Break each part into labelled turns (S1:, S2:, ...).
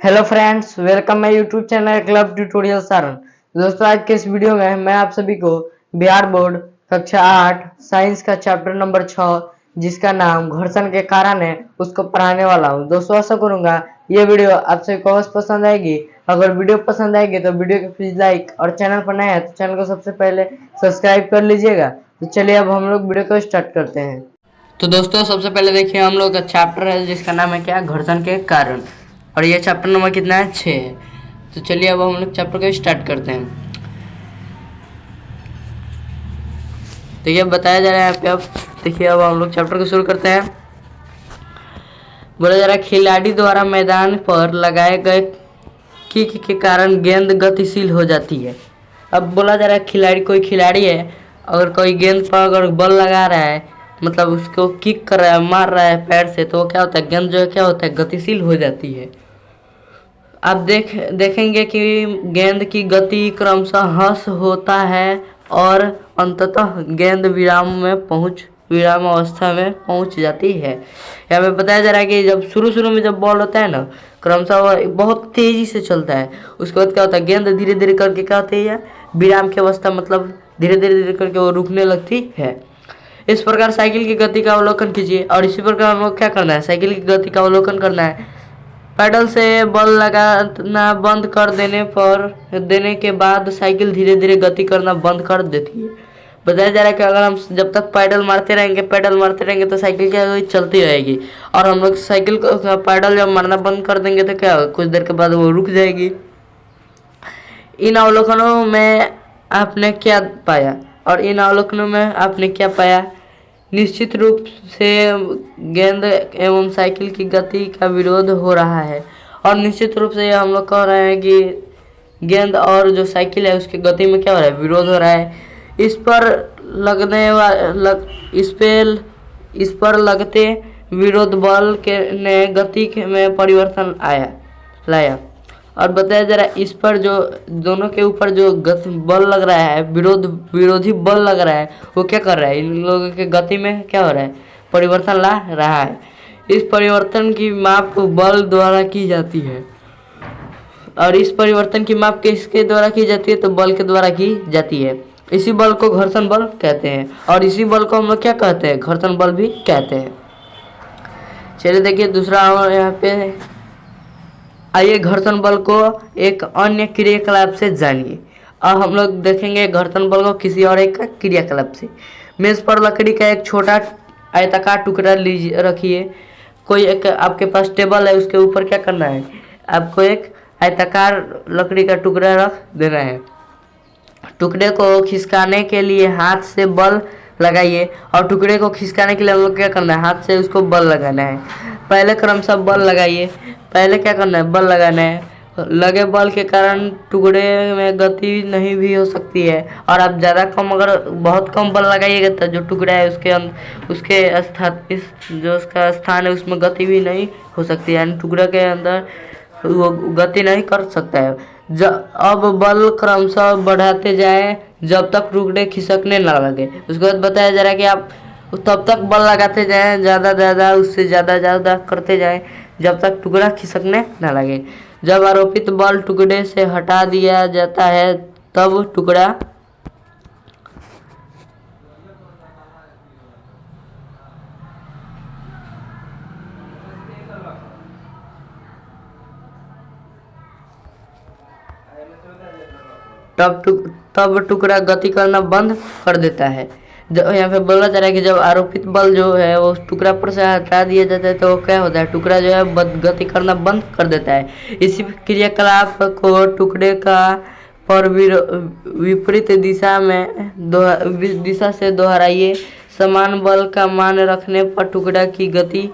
S1: Hello friends, welcome my YouTube channel club tutorial Saran. दोस्तों, आज के इस वीडियो में मैं आप सभी को बिहार बोर्ड कक्षा 8 साइंस का चैप्टर नंबर 6 जिसका नाम घर्षण के कारण है उसको पढ़ाने वाला हूं। दोस्तों, आशा करूंगा ये वीडियो आप सभी को अवश्य पसंद आएगी। अगर वीडियो पसंद आएगी तो वीडियो को प्लीज लाइक और चैनल पर नया है तो चैनल को सबसे पहले सब्सक्राइब कर लीजिएगा। तो चलिए अब हम लोग वीडियो को स्टार्ट करते हैं। तो दोस्तों, सबसे पहले देखिए हम लोग का चैप्टर है जिसका नाम है क्या, घर्षण के कारण, और ये चैप्टर नंबर कितना है, 6 है। तो चलिए अब हम लोग चैप्टर को स्टार्ट करते हैं। देखिए अब बताया जा रहा है यहाँ पे। अब देखिए अब हम लोग चैप्टर को शुरू करते हैं। बोला जा रहा है खिलाड़ी द्वारा मैदान पर लगाए गए किक के कारण गेंद गतिशील हो जाती है। अब बोला जा रहा है खिलाड़ी, कोई खिलाड़ी है, अगर कोई गेंद पर अगर बल लगा रहा है, मतलब उसको किक कर रहा है, मार रहा है पैर से, तो वो क्या होता है, गेंद जो है क्या होता है, गतिशील हो जाती है। आप देखेंगे कि गेंद की गति क्रमशः ह्रास होता है और अंततः गेंद विराम अवस्था में पहुंच जाती है। यहाँ पे बताया जा रहा है कि जब शुरू में जब बॉल होता है ना, क्रमशः वो बहुत तेजी से चलता है। उसके बाद क्या होता है, गेंद धीरे धीरे करके क्या होती है, विराम की अवस्था, मतलब धीरे धीरे करके वो रुकने लगती है। इस प्रकार साइकिल की गति का अवलोकन कीजिए। और इसी प्रकार हम लोग क्या करना है, साइकिल की गति का अवलोकन करना है। पैडल से बल लगाना बंद कर देने के बाद साइकिल धीरे धीरे गति करना बंद कर देती है। बताया जा रहा है कि अगर हम जब तक पैडल मारते रहेंगे तो साइकिल क्या होगी, चलती रहेगी। और हम लोग साइकिल को पैडल जब मारना बंद कर देंगे तो क्या होगा, कुछ देर के बाद वो रुक जाएगी। इन अवलोकनों में आपने क्या पाया, और इन अवलोकनों में आपने क्या पाया? निश्चित रूप से गेंद एवं साइकिल की गति का विरोध हो रहा है। और निश्चित रूप से हम लोग कह रहे हैं कि गेंद और जो साइकिल है उसकी गति में क्या हो रहा है, विरोध हो रहा है। इस पर लगते विरोध बल के ने गति में परिवर्तन लाया। और बताया जा रहा है इस पर जो दोनों के ऊपर जो बल लग रहा है, विरोधी बल लग रहा है, वो क्या कर रहा है, इन लोगों के गति में क्या हो रहा है, परिवर्तन ला रहा है। इस परिवर्तन की माप बल द्वारा की जाती है। और इस परिवर्तन की माप किसके द्वारा की जाती है, तो बल के द्वारा की जाती है। इसी बल को घर्षण बल कहते हैं, और इसी बल को हम लोग क्या कहते हैं, घर्षण बल भी कहते हैं। चलिए देखिए दूसरा यहाँ पे, आइए घर्षण बल को एक अन्य क्रियाकलाप से जानिए। अब हम लोग देखेंगे घर्षण बल को किसी और एक क्रियाकलाप से। मेज पर लकड़ी का एक छोटा आयताकार टुकड़ा रखिए। कोई एक आपके पास टेबल है, उसके ऊपर क्या करना है, आपको एक आयताकार लकड़ी का टुकड़ा रख देना है। टुकड़े को खिसकाने के लिए हाथ से बल लगाइए। और टुकड़े को खिसकाने के लिए हम लोग क्या करना है, हाथ से उसको बल लगाना है। पहले क्रमशः बल लगाइए। पहले क्या करना है, बल लगाना है। लगे बल के कारण टुकड़े में गति नहीं भी हो सकती है। और आप ज़्यादा कम, अगर बहुत कम बल लगाइएगा तो जो टुकड़ा है उसका स्थान है उसमें गति भी नहीं हो सकती है, यानी टुकड़ा के अंदर वो गति नहीं कर सकता है। अब बल क्रमशः बढ़ाते जाएं जब तक टुकड़े खिसकने ना लगे। उसके बाद बताया जा रहा है कि आप तब तक बल लगाते जाएं, ज़्यादा उससे ज़्यादा करते जाएं जब तक टुकड़ा खिसकने ना लगे। जब आरोपित बल टुकड़े से हटा दिया जाता है तब टुकड़ा तब टुकड़ा गति करना बंद कर देता है। यहाँ पे बोला जा रहा है कि जब आरोपित बल जो है वो टुकड़ा पर से हटा दिया जाता है तो वो क्या होता है, टुकड़ा जो है गति करना बंद कर देता है। इसी क्रियाकलाप को टुकड़े का पर विपरीत दिशा से दोहराइए। समान बल का मान रखने पर टुकड़ा की गति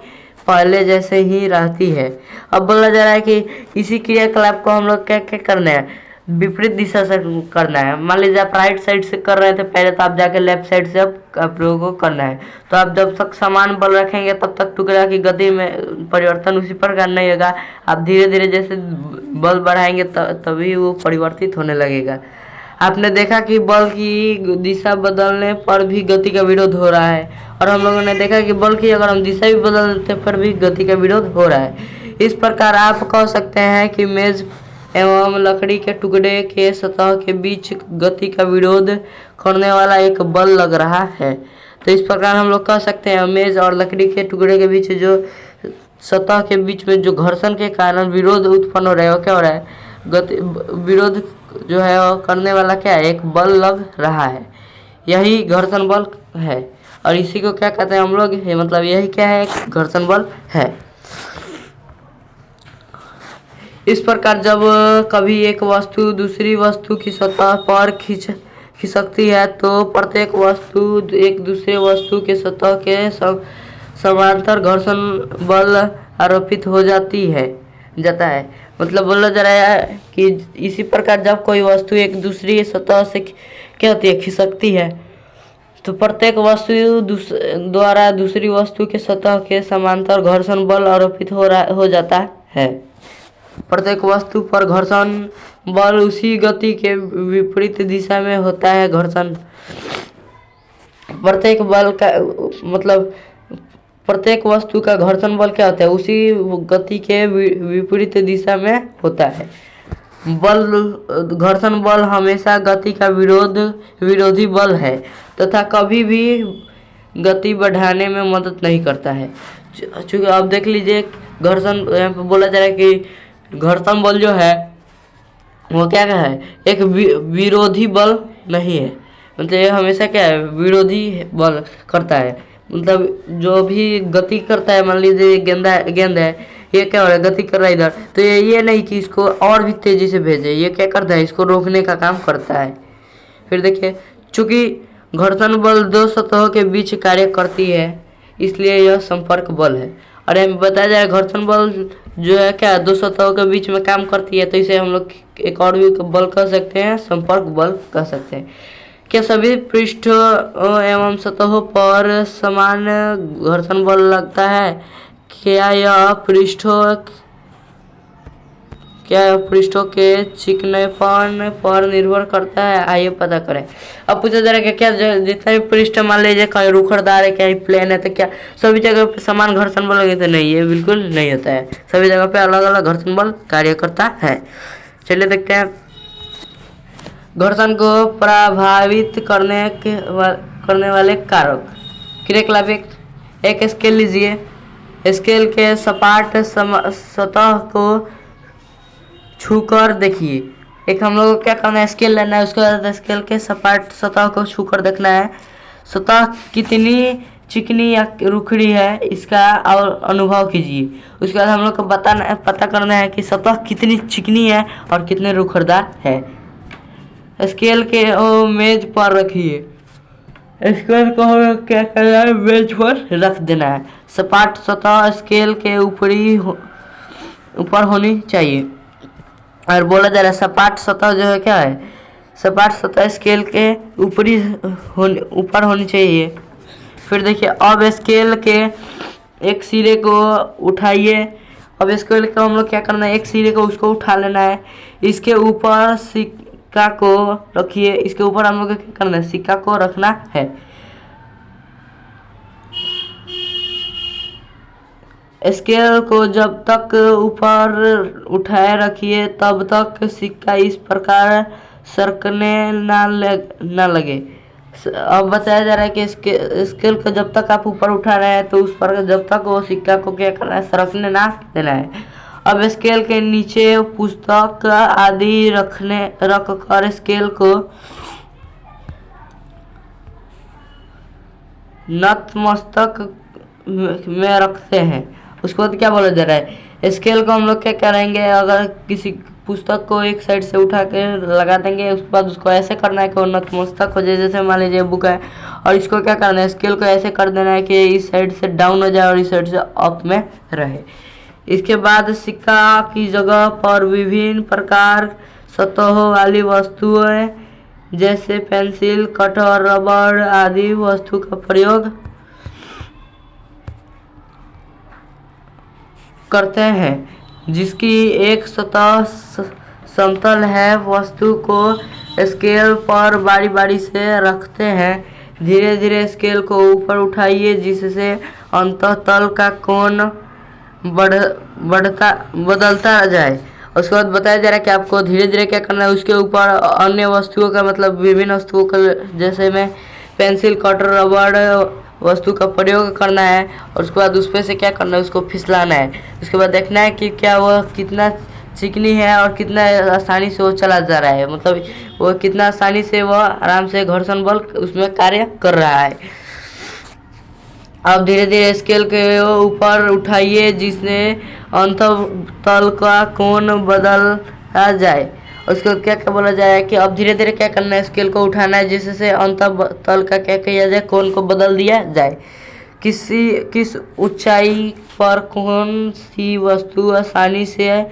S1: पहले जैसे ही रहती है। अब बोला जा रहा है कि इसी क्रियाकलाप को हम लोग क्या क्या करना है, विपरीत दिशा से करना है। मान लीजिए आप राइट साइड से कर रहे थे पहले, तो आप जाके लेफ्ट साइड से अब आप लोगों को करना है। तो आप जब तक समान बल रखेंगे तब तक टुकड़ा की गति में परिवर्तन उसी प्रकार नहीं होगा। आप धीरे धीरे जैसे बल बढ़ाएंगे तभी वो परिवर्तित होने लगेगा। आपने देखा कि बल की दिशा बदलने पर भी गति का विरोध हो रहा है, और हम लोगों ने देखा कि बल की अगर हम दिशा भी बदल देते पर भी गति का विरोध हो रहा है। इस प्रकार आप कह सकते हैं कि मेज एवं लकड़ी के टुकड़े के सतह के बीच गति का विरोध करने वाला एक बल लग रहा है। तो इस प्रकार हम लोग कह सकते हैं मेज और लकड़ी के टुकड़े के बीच जो सतह के बीच में जो घर्षण के कारण विरोध उत्पन्न हो रहा है, वो क्या हो रहा है, गति विरोध जो है वो करने वाला क्या है, एक बल लग रहा है। यही घर्षण बल है और इसी को क्या कहते हैं हम लोग, मतलब यही क्या है, घर्षण बल है। इस प्रकार जब कभी एक वस्तु दूसरी वस्तु की सतह पर खिसकती है तो प्रत्येक वस्तु एक दूसरे वस्तु के सतह के समांतर घर्षण बल आरोपित हो जाता है। मतलब बोला जा रहा है कि इसी प्रकार जब कोई वस्तु एक दूसरी सतह से क्या होती है, खिसकती है, तो प्रत्येक वस्तु द्वारा दूसरी वस्तु के सतह के समांतर घर्षण बल आरोपित हो जाता है। प्रत्येक वस्तु पर घर्षण बल उसी गति के विपरीत दिशा में होता है। घर्षण प्रत्येक बल का मतलब प्रत्येक वस्तु का घर्षण बल क्या होता है, उसी गति के विपरीत दिशा में होता है। घर्षण बल हमेशा गति का विरोधी बल है तथा कभी भी गति बढ़ाने में मदद नहीं करता है। चूँकि अब देख लीजिए घर्षण, यहाँ पे बोला जा रहा है कि घर्षण बल जो है वो क्या है, एक विरोधी बल नहीं है। मतलब ये हमेशा क्या है, विरोधी बल करता है। मतलब जो भी गति करता है, मान लीजिए गेंद है, ये क्या हो रहा है, गति कर रहा है इधर, तो ये नहीं कि इसको और भी तेजी से भेजे, ये क्या करता है, इसको रोकने का काम करता है। फिर देखिए, चूंकि घर्षण बल दो सतहों के बीच कार्य करती है इसलिए यह संपर्क बल है। और हमें बताया जाए घर्षण बल जो है क्या, दो सतहों के बीच में काम करती है, तो इसे हम लोग एक और भी बल कह सकते हैं, संपर्क बल कह सकते हैं। क्या सभी पृष्ठ एवं सतहों पर समान घर्षण बल लगता है? क्या यह पृष्ठों के चिकनेपन पर निर्भर करता है? आइए पता करें। अब पूछा जा रहा है कि क्या जितना भी पृष्ठ मान लीजिए कहीं रूखरदार है, क्या प्लेन है, तो क्या सभी जगह पे समान घर्षण बल लगे? तो नहीं, ये बिल्कुल नहीं होता है। सभी जगह पे अलग अलग घर्षण बल कार्य करता है। चलिए देखते हैं घर्षण को प्रभावित करने वाले कारक। क्रियाकलाप एक स्केल लीजिए, स्केल के सपाट सतह को छूकर देखिए। एक हम लोग को क्या करना है, स्केल लेना है, उसके बाद स्केल के सपाट सतह को छूकर देखना है सतह कितनी चिकनी या रुखड़ी है, इसका और अनुभव कीजिए। उसके बाद हम लोग को पता करना है कि सतह कितनी चिकनी है और कितने रुखरदार है। स्केल के मेज पर रखिए, स्केल को हमें क्या करना है, मेज पर रख देना है। सपाट सतह स्केल के ऊपर होनी चाहिए। और बोला जा रहा है सपाट सतह जो है क्या है, सपाट सतह स्केल के ऊपर होनी चाहिए। फिर देखिए, अब स्केल के एक सिरे को उठाइए। अब स्केल को हम लोग क्या करना है, एक सिरे को उसको उठा लेना है, इसके ऊपर सिक्का को रखिए। इसके ऊपर हम लोग को क्या करना है, सिक्का को रखना है। स्केल को जब तक ऊपर उठाए रखिए तब तक सिक्का इस प्रकार सरकने ना लगे। अब बताया जा रहा है कि स्केल को जब तक आप ऊपर उठा रहे हैं तो उस पर जब तक वो सिक्का को क्या करना है, सरकने ना देना है। अब स्केल के नीचे पुस्तक आदि रख कर स्केल को नतमस्तक में रखते हैं। उसके बाद क्या बोला जा रहा है, स्केल को हम लोग क्या करेंगे, अगर किसी पुस्तक को एक साइड से उठा के लगा देंगे, उसके बाद उसको ऐसे करना है कि वो नतमस्तक हो जाए। जैसे मान लीजिए बुक है और इसको क्या करना है, स्केल को ऐसे कर देना है कि इस साइड से डाउन हो जाए और इस साइड से अप में रहे। इसके बाद सिक्का की जगह पर विभिन्न प्रकार सतहों वाली वस्तुएं जैसे पेंसिल, कटर, रबड़ आदि वस्तु का प्रयोग करते हैं जिसकी एक सतह समतल है। वस्तु को स्केल पर बारी बारी से रखते हैं। धीरे धीरे स्केल को ऊपर उठाइए जिससे अंततल का कोण बदलता जाए। उसके बाद बताया जा रहा है कि आपको धीरे धीरे क्या करना है, उसके ऊपर अन्य वस्तुओं का मतलब विभिन्न वस्तुओं का जैसे में पेंसिल, कटर, रबड़ वस्तु का प्रयोग करना है और उसके बाद उस पर से क्या करना है, उसको फिसलाना है। उसके बाद देखना है कि क्या वह कितना चिकनी है और कितना आसानी से वो चला जा रहा है, मतलब वो कितना आसानी से वह आराम से घर्षण बल उसमें कार्य कर रहा है। अब धीरे धीरे स्केल के ऊपर उठाइए जिसने अंत तल का कोण बदला जाए। उसके बाद क्या क्या बोला जाए कि अब धीरे धीरे क्या करना है, स्केल को उठाना है जिससे अंत तल का क्या किया जाए, कोण को बदल दिया जाए। किस ऊंचाई पर कौन सी वस्तु आसानी से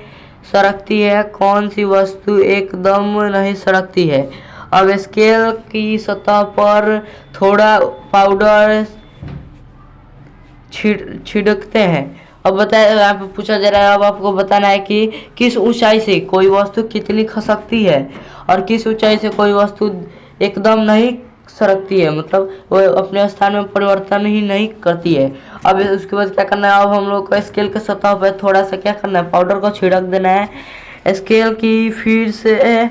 S1: सरकती है, कौन सी वस्तु एकदम नहीं सरकती है। अब स्केल की सतह पर थोड़ा पाउडर छिड़कते हैं। अब बताया, यहाँ पे पूछा जा रहा है, अब आपको बताना है कि किस ऊंचाई से कोई वस्तु कितनी खसकती है और किस ऊंचाई से कोई वस्तु एकदम नहीं सरकती है, मतलब वो अपने स्थान में परिवर्तन ही नहीं करती है। अब उसके बाद क्या करना है, अब हम लोग को स्केल के सतह पर थोड़ा सा क्या करना है, पाउडर को छिड़क देना है। स्केल की फिर से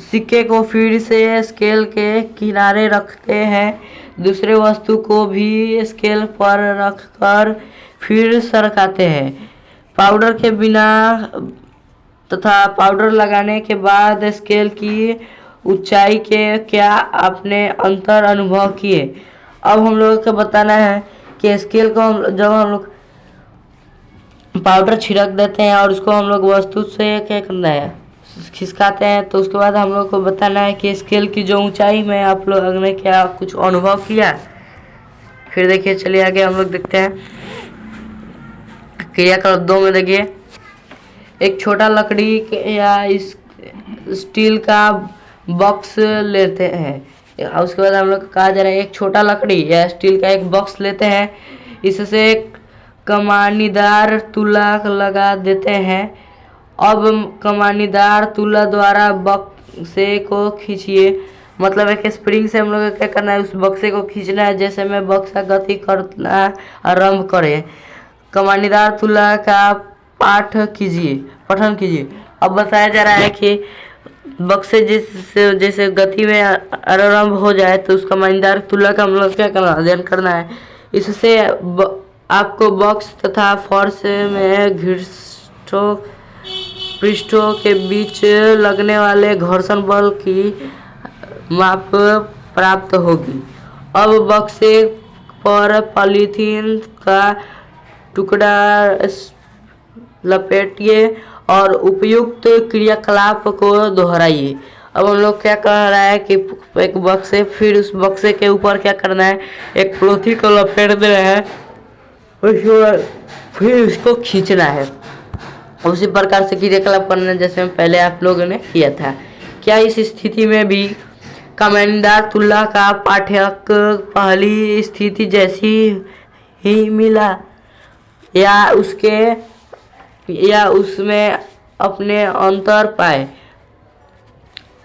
S1: सिक्के को फिर से स्केल के किनारे रखते हैं, दूसरे वस्तु को भी स्केल पर रखकर फिर सरकाते हैं। पाउडर के बिना तथा पाउडर लगाने के बाद स्केल की ऊंचाई के क्या आपने अंतर अनुभव किए। अब हम लोगों को बताना है कि स्केल को जब हम लोग पाउडर छिड़क देते हैं और उसको हम लोग वस्तु से क्या करना है, खिसकाते हैं, तो उसके बाद हम लोग को बताना है कि स्केल की जो ऊंचाई में आप लोग ने क्या कुछ अनुभव किया। फिर देखिए, चलिए आगे हम लोग देखते हैं क्रियाकलाप 2 में। देखिए, एक छोटा लकड़ी या इस स्टील का बॉक्स लेते हैं। उसके बाद हम लोग कहा जा रहा है एक छोटा लकड़ी या स्टील का एक बॉक्स लेते हैं, इससे कमानीदार तुला लगा देते हैं। अब कमानीदार तुला द्वारा बक्से को खींचिए, मतलब एक स्प्रिंग से हम लोग क्या करना है, उस बक्से को खींचना है जैसे में बक्सा गति करना आरंभ करे। कमानीदार तुला का पठन कीजिए। अब बताया जा रहा है कि बक्से जैसे गति में आरंभ हो जाए तो उस कमानीदार तुला का हम लोग क्या करना, अध्ययन करना है। इससे आपको बॉक्स तथा फर्श में पृष्ठों के बीच लगने वाले घर्षण बल की माप प्राप्त होगी। अब बक्से पर पॉलीथीन का टुकड़ा लपेटिए और उपयुक्त क्रियाकलाप को दोहराइए। अब हम लोग क्या कर रहा है कि एक बक्से, फिर उस बक्से के ऊपर क्या करना है, एक पॉलीथीन को लपेट दे रहे हैं, उसके बाद फिर उसको खींचना है। उसी प्रकार से क्रियाकलाप करना जैसे पहले आप लोगों ने किया था। क्या इस स्थिति में भी कमानीदार तुला का पाठक पहली स्थिति जैसी ही मिला या उसमें अपने अंतर पाए।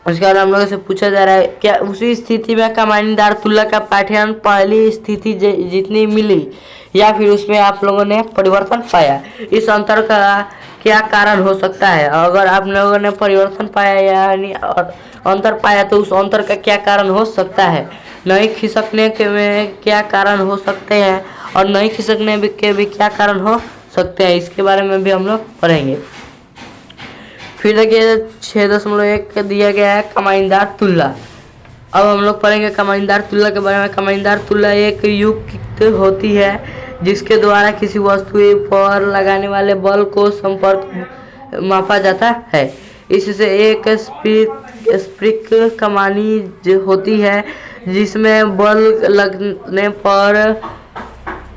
S1: उसके बाद हम लोगों से पूछा जा रहा है क्या उसी स्थिति में कमानीदार तुला का पाठ्यन पहली स्थिति जितनी मिली या फिर उसमें आप लोगों ने परिवर्तन पाया। इस अंतर का क्या कारण हो सकता है। अगर आप लोगों ने परिवर्तन पाया यानी अंतर पाया तो उस अंतर का क्या कारण हो सकता है। नहीं खिसकने के में क्या कारण हो सकते हैं और नहीं खिसकने के भी क्या कारण हो सकते हैं, इसके बारे में भी हम लोग पढ़ेंगे। फिर देखिए 6.1 दिया गया है कमानीदार तुला। अब हम लोग पढ़ेंगे कमानीदार तुला के बारे में। कमानीदार तुला एक युक्त होती है जिसके द्वारा किसी वस्तु पर लगाने वाले बल को संपर्क मापा जाता है। इससे एक स्प्रिक कमानी होती है जिसमें बल लगने पर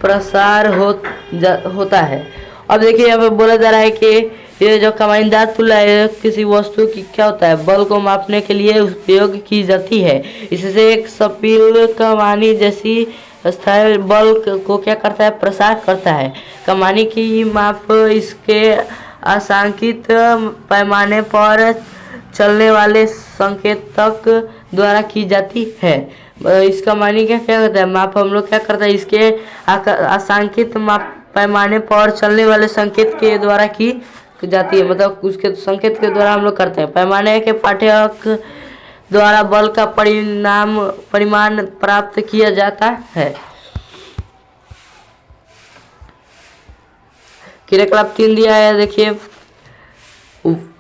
S1: प्रसार होता है। अब देखिए यहाँ पे बोला जा रहा है कि ये जो कमानीदार तुला है किसी वस्तु की क्या होता है, बल को मापने के लिए उपयोग की जाती है। इससे एक सपील कमानी जैसी स्थायी बल को क्या करता है, प्रसार करता है। कमानी की माप इसके आसांकित पैमाने पर चलने वाले संकेतक द्वारा की जाती है। इस कमानी का क्या होता है, माप हम लोग क्या करता है, इसके आसांकित माप पैमाने पर चलने वाले संकेत के द्वारा की जाती है, मतलब उसके संकेत के द्वारा हम लोग करते हैं। पैमाने के पाठक द्वारा बल का परिमाण प्राप्त किया जाता है। क्रियाकलाप 3 दिया है, देखिए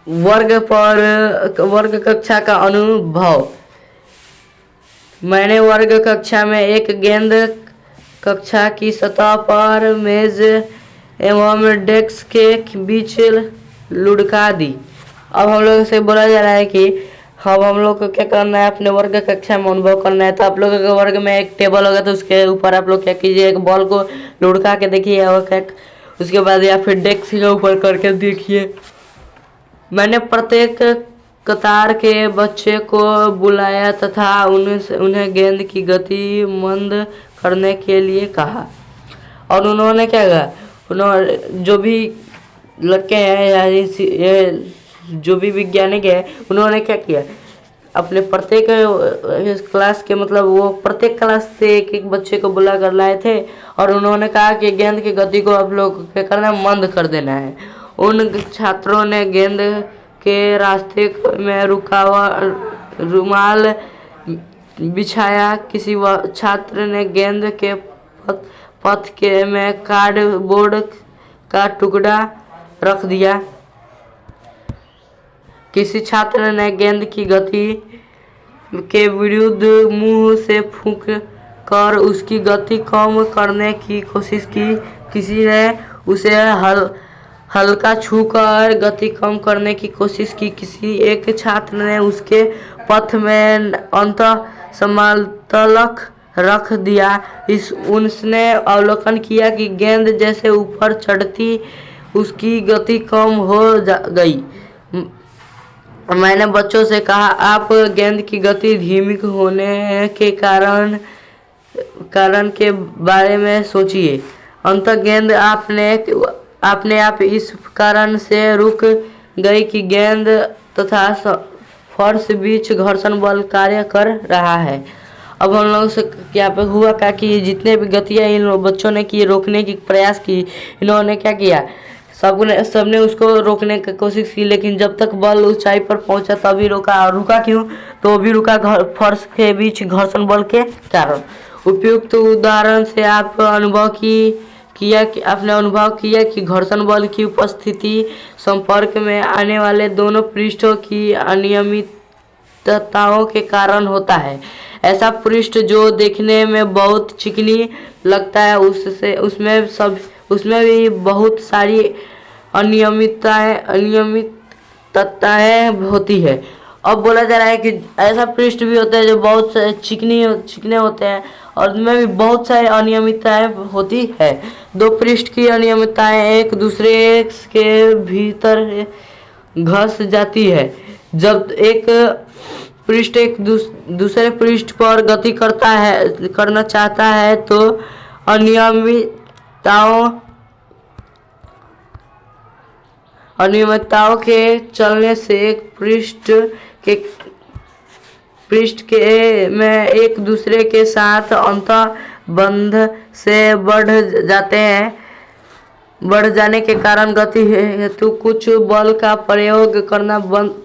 S1: वर्ग कक्षा का अनुभव। मैंने वर्ग कक्षा में एक गेंद कक्षा की सतह पर मेज एवं डेस्क के बीच लुढ़का दी। अब हम लोग से बोला जा रहा है कि हम लोग को क्या करना है, अपने वर्ग कक्षा में अनुभव करना है। तो आप लोगों के वर्ग में एक टेबल होगा, तो उसके ऊपर आप लोग क्या कीजिए, एक बॉल को लुढ़का के देखिए, और उसके बाद या फिर डेस्क के ऊपर करके देखिए। मैंने प्रत्येक कतार के बच्चे को बुलाया तथा उन्हें गेंद की गति मंद करने के लिए कहा। और उन्होंने क्या कहा, उन्होंने जो भी लड़के हैं या ये जो भी वैज्ञानिक है, उन्होंने क्या किया, अपने प्रत्येक क्लास के, मतलब वो प्रत्येक क्लास से एक एक बच्चे को बुला कर लाए थे, और उन्होंने कहा कि गेंद की गति को आप लोग क्या करना है, मंद कर देना है। उन छात्रों ने गेंद के रास्ते में रुमाल बिछाया। किसी छात्र ने गेंद के पथ के में कार्डबोर्ड का टुकड़ा रख दिया। किसी छात्र ने गेंद की गति के विरुद्ध मुंह से फूंक कर उसकी गति कम करने की कोशिश की। किसी ने उसे हल्का छूकर गति कम करने की कोशिश की। किसी एक छात्र ने उसके पथ में अंतः समतलक रख दिया। उसने अवलोकन किया कि गेंद जैसे ऊपर चढ़ती उसकी गति कम हो गई। मैंने बच्चों से कहा, आप गेंद की गति धीमी होने के कारण के बारे में सोचिए। अंततः गेंद अपने आप इस कारण से रुक गई कि गेंद तथा फर्श बीच घर्षण बल कार्य कर रहा है। अब हम लोगों से क्या हुआ क्या कि जितने भी गतियाँ इन बच्चों ने की, रोकने की प्रयास की, इन्होंने क्या किया, सबने उसको रोकने की कोशिश की, लेकिन जब तक बल ऊंचाई पर पहुंचा तभी रुका। और रुका क्यों, तो भी रुका फर्श के बीच घर्षण बल के कारण। उपयुक्त उदाहरण से आपने अनुभव किया कि घर्षण बल की उपस्थिति संपर्क में आने वाले दोनों पृष्ठों की अनियमितताओं के कारण होता है। ऐसा पृष्ठ जो देखने में बहुत चिकनी लगता है, उसमें भी बहुत सारी अनियमितताएं होती है। अब बोला जा रहा है कि ऐसा पृष्ठ भी होता है जो बहुत से चिकने होते हैं, और उनमें भी बहुत सारी अनियमितताएं होती है। दो पृष्ठ की अनियमितताएं एक दूसरे के भीतर घस जाती है। जब एक पृष्ठ एक दूसरे पृष्ठ पर गति करना चाहता है, तो अनियमितताओं के चलने से एक पृष्ठ के में एक दूसरे के साथ अंतःबंध से बढ़ जाने के कारण गति हेतु कुछ बल का प्रयोग करना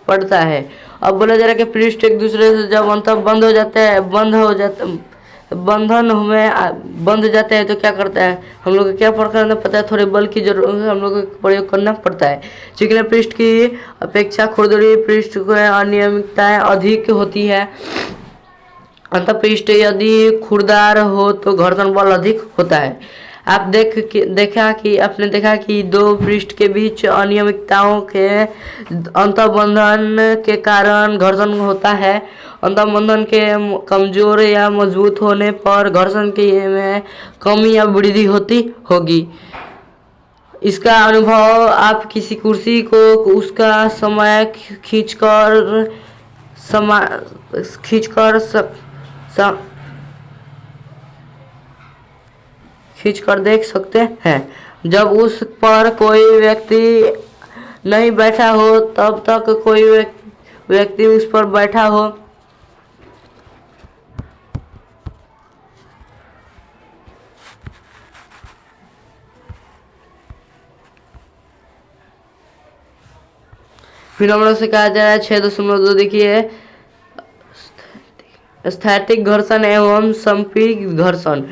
S1: पड़ता है। अब बोला जा रहा है कि पृष्ठ एक दूसरे से जब अंतःबंध हो जाते हैं, बंध जाते हैं, तो क्या करता है, हम लोग को क्या करना पड़ता है, थोड़े बल की जरूरत हम लोग को प्रयोग करना पड़ता है। चिकने पृष्ठ की अपेक्षा खुरदरी पृष्ठ को अनियमितताएं अधिक होती है। अंत पृष्ठ यदि खुरदार हो तो घर्षण बल अधिक होता है। आपने देखा कि दो पृष्ठ के बीच अनियमितताओं के अंतःबंधन के कारण घर्षण होता है। अंतःबंधन के कमजोर या मजबूत होने पर घर्षण में कमी या वृद्धि होगी। इसका अनुभव आप किसी कुर्सी को उसका समय खींचकर देख सकते हैं। जब उस पर कोई व्यक्ति नहीं बैठा हो, तब तक कोई व्यक्ति उस पर बैठा हो। फिर हम लोग से कहा जा रहा है 6.2 देखिए, स्थैतिक घर्षण एवं संपीड़ित घर्षण।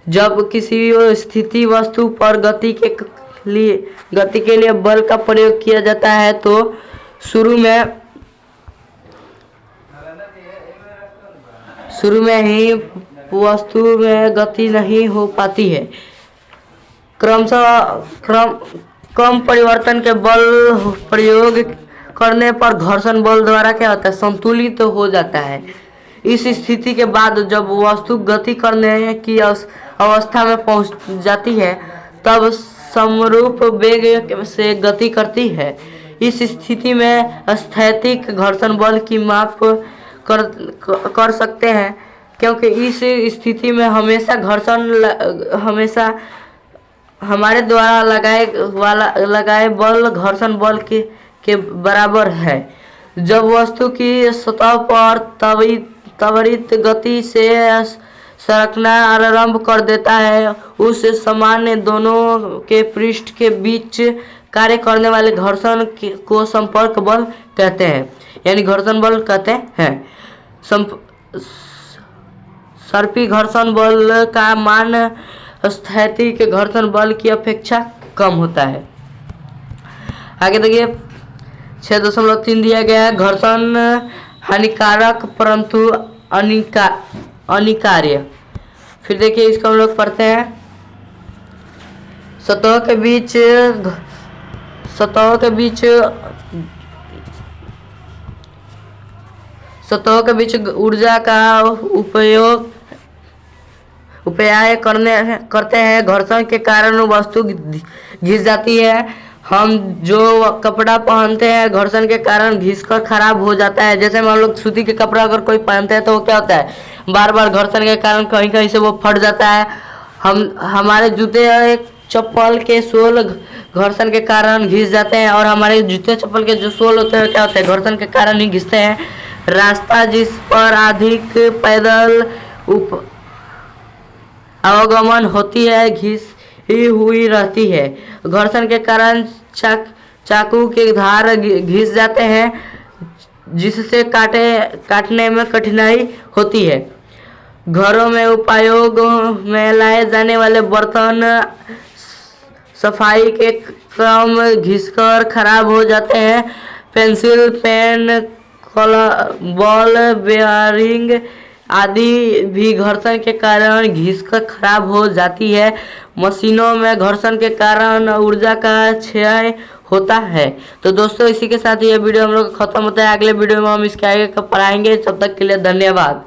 S1: जब किसी स्थिति वस्तु पर गति के लिए बल का प्रयोग किया जाता है तो शुरू में ही वस्तु में गति नहीं हो पाती है। कम परिवर्तन के बल प्रयोग करने पर घर्षण बल द्वारा क्या होता है, संतुलित हो जाता है। इस स्थिति के बाद जब वस्तु गति करने की अवस्था में पहुंच जाती है तब समरूप वेग से गति करती है। इस स्थिति में स्थैतिक घर्षण बल की माप कर सकते हैं, क्योंकि इस स्थिति में हमेशा हमारे द्वारा लगाए बल घर्षण बल के बराबर है। जब वस्तु की सतह पर त्वरित गति से सरकना आरंभ कर देता है, उस सामान्य दोनों के पृष्ठ के बीच कार्य करने वाले घर्षण को संपर्क बल कहते हैं, यानी घर्षण बल कहते हैं। सर्पी घर्षण बल का मान स्थैतिक घर्षण बल की अपेक्षा कम होता है। आगे देखिए 6.3 दिया गया है, घर्षण हानिकारक परंतु अनिवार्य। फिर देखिए इसको हम लोग पढ़ते हैं, सतह के बीच ऊर्जा का उपयोग करते हैं। घर्षण के कारण वस्तु घिस जाती है। हम जो कपड़ा पहनते हैं घर्षण के कारण घिसकर खराब हो जाता है। जैसे मान लो सूती के कपड़ा अगर कोई पहनते हैं तो वो क्या होता है, बार बार घर्षण के कारण कहीं कहीं से वो फट जाता है। हमारे जूते चप्पल के सोल घर्षण के कारण घिस जाते हैं, और हमारे जूते चप्पल के जो सोल होते हैं क्या होते हैं, घर्षण के कारण ही घिसते हैं। रास्ता जिस पर अधिक पैदल आवागमन होती है घिसी हुई रहती है। घर्षण के कारण चाकू के धार घिस जाते हैं, जिससे काटने में कठिनाई होती है। घरों में उपयोग में लाए जाने वाले बर्तन सफाई के क्रम घिसकर खराब हो जाते हैं। पेंसिल, पेन, बॉल बेयरिंग आदि भी घर्षण के कारण घिसकर खराब हो जाती है। मशीनों में घर्षण के कारण ऊर्जा का क्षय होता है। तो दोस्तों इसी के साथ ये वीडियो हम लोग खत्म होता है। अगले वीडियो में हम इसके आगे का पढ़ाएंगे। तब तक के लिए धन्यवाद।